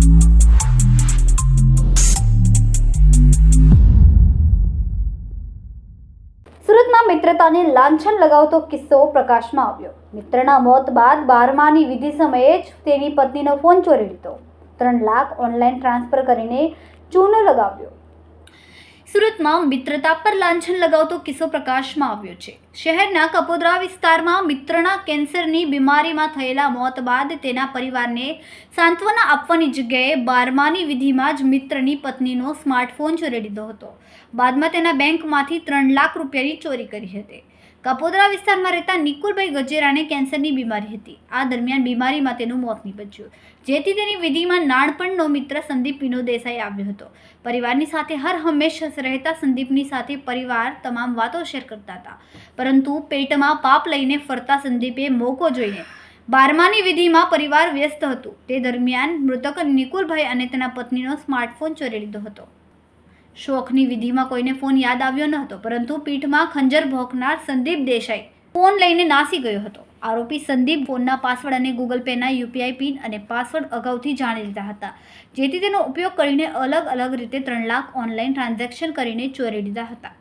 સુરતમાં મિત્રતાને લાંછન લગાવતો કિસ્સો પ્રકાશમાં આવ્યો। મિત્રના મોત બાદ 12માની વિધિ સમયે જ તેની પત્નીનો ફોન ચોરી લીધો। 3 લાખ ઓનલાઈન ટ્રાન્સફર કરીને ચૂનો લગાવ્યો। સુરતમાં મિત્રતા પર લાંછન લગાવતો કિસ્સો પ્રકાશમાં આવ્યો છે। શહેરના કપોદરા વિસ્તારમાં મિત્રના કેન્સરની બીમારીમાં થયેલા મોત બાદ તેના પરિવારને સાંત્વના આપવાની જગ્યાએ 12માની વિધિમાં જ મિત્રની પત્નીનો સ્માર્ટફોન ચોરી લીધો હતો। બાદમાં તેના બેંકમાંથી 3 લાખ રૂપિયાની ચોરી કરી હતી। કપોદરા વિસ્તારમાં રહેતા નિકુલભાઈ ગજેરાને કેન્સરની બીમારી હતી। આ દરમિયાન બીમારીમાં તેનું મોત નીપજ્યું, જેથી તેની વિધિમાં નાનપણનો મિત્ર સંદીપ વિનોદ દેસાઈ આવ્યો હતો। પરિવારની સાથે હર હંમેશા રહેતા સંદીપની સાથે પરિવાર તમામ વાતો શેર કરતા હતા, પરંતુ પેટમાં પાપ લઈને ફરતા સંદીપે મોકો જોઈને 12માની વિધિમાં પરિવાર વ્યસ્ત હતું। તે દરમિયાન મૃતક નિકુલભાઈ અને તેના પત્નીનો સ્માર્ટફોન ચોરી લીધો હતો। શોખની વિધિમાં કોઈને ફોન યાદ આવ્યો ન હતો, પરંતુ પીઠમાં ખંજર ભોંકનાર સંદીપ દેસાઈ ફોન લઈને નાસી ગયો હતો। આરોપી સંદીપ ફોનના પાસવર્ડ અને ગૂગલ પેના યુપીઆઈ પિન અને પાસવર્ડ અગાઉથી જાણી લીધા હતા, જેથી તેનો ઉપયોગ કરીને અલગ અલગ રીતે 3 લાખ ઓનલાઈન ટ્રાન્ઝેક્શન કરીને ચોરી લીધા હતા।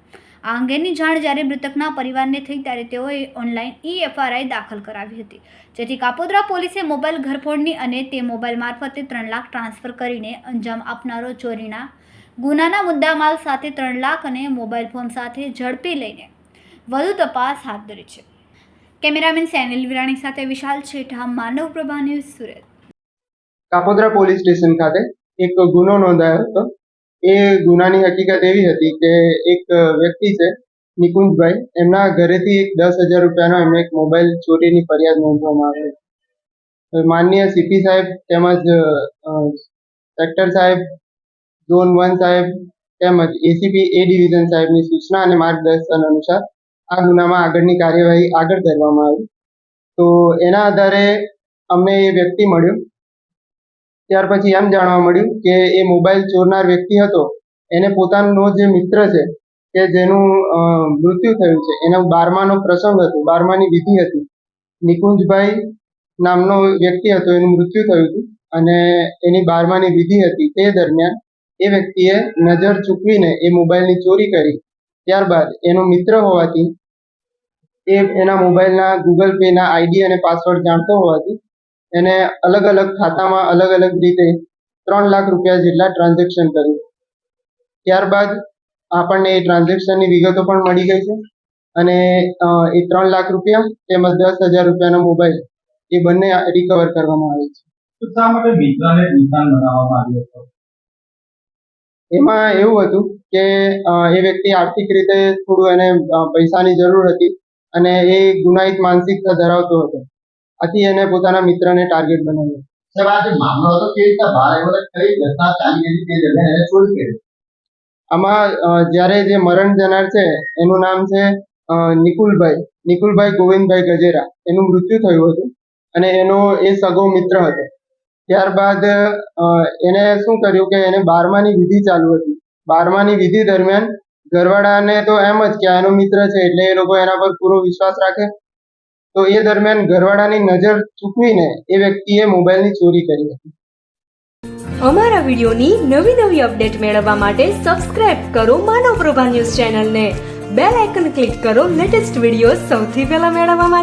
આ અંગેની જાણ જ્યારે મૃતકના પરિવારને થઈ ત્યારે તેઓએ ઓનલાઈન EFRI દાખલ કરાવી હતી, જેથી કાપોદ્રા પોલીસે મોબાઈલ ઘરફોડની અને તે મોબાઈલ મારફતે 3 લાખ ટ્રાન્સફર કરીને અંજામ આપનારો ચોરીના ગુનાના મુદ્દામાલ સાથે 3 લાખ અને મોબાઈલ ફોન સાથે ઝડપી લઈને વધુ તપાસ હાથ ધરી છે। કેમેરામેન સેનિલ વિરાણી સાથે Vishal Chhetha, Manav Prabha news, Surat. Kapodra police station ખાતે એક ગુનો નોંધાયો હતો। એ ગુનાની હકીકત એવી હતી કે એક વ્યક્તિ છે નિકુંજભાઈ, એમના ઘરેથી 10,000 રૂપિયાનો એમને એક મોબાઈલ ચોરીની ફરિયાદ નોંધવામાં આવી। માનનીય સીપી સાહેબ તેમજ સેક્ટર સાહેબ, ઝોન 1 સાહેબ તેમજ એસીપી એ ડિવિઝન સાહેબની સૂચના અને માર્ગદર્શન અનુસાર આ ગુનામાં આગળની કાર્યવાહી આગળ કરવામાં આવી। તો એના આધારે અમને એ વ્યક્તિ મળ્યો। ત્યાર પછી એમ જાણવા મળ્યું કે એ મોબાઈલ ચોરનાર વ્યક્તિ હતો, એને પોતાનો જે મિત્ર છે કે જેનું મૃત્યુ થયું છે, એનો 12માનો પ્રસંગ હતો, 12માની વિધિ હતી। નિકુંજભાઈ નામનો વ્યક્તિ હતો, એનું મૃત્યુ થયું હતું અને એની 12માની વિધિ હતી। તે દરમિયાન એ વ્યક્તિએ નજર ચૂકવીને એ મોબાઈલની ચોરી કરી। ત્યારબાદ એનો મિત્ર હોવાથી એ એના મોબાઈલના ગૂગલ પેના આઈડી અને પાસવર્ડ જાણતો હોવાથી એને અલગ અલગ ખાતામાં અલગ અલગ રીતે 3 લાખ રૂપિયા જેટલા ટ્રાન્ઝેક્શન કર્યું। ત્યારબાદ આપણને એ ટ્રાન્ઝેક્શનની વિગતો પણ મળી ગઈ છે અને એ 3 લાખ રૂપિયા તેમજ 10,000 રૂપિયાનો મોબાઈલ એ બંને રિકવર કરવામાં આવે છે। તો શા માટે મિત્રને નિશાન બનાવવામાં આવ્યો હતો? એમાં એવું હતું કે એ વ્યક્તિ આર્થિક રીતે થોડું એને પૈસાની જરૂર હતી અને એ ગુનાહિત માનસિકતા ધરાવતો હતો, આથી એને પોતાના મિત્રને ટાર્ગેટ બનાવ્યો। સાહેબ, આ જે મામલો હતો કેવી રીતે બહાર આવ્યો, કઈ ઘટના ચાલી હતી તે દરમિયાન એને ચોરી કરી? આમાં જ્યારે જે મરણ જનાર છે એનું નામ છે નિકુલભાઈ ગોવિંદભાઈ ગજેરા, એનું મૃત્યુ થયું હતું અને એનો એ સગો મિત્ર હતો। ત્યારબાદ એને શું કર્યું કે એને 12માની વિધિ ચાલુ હતી। 12માની વિધિ દરમિયાન ઘરવાળાને તો એમ જ કે એનો મિત્ર છે એટલે એ લોકો એના પર પૂરો વિશ્વાસ રાખે, તો એ દરમિયાન ઘરવાળાની નજર ચૂકવીને એ વ્યક્તિએ મોબાઈલની ચોરી કરી હતી। અમારા વિડીયોની નવી અપડેટ મેળવવા માટે સબસ્ક્રાઇબ કરો માનવ પ્રભા ન્યૂઝ ચેનલને, બેલ આઇકન ક્લિક કરો લેટેસ્ટ વિડીયો સૌથી પહેલા મેળવવા માટે।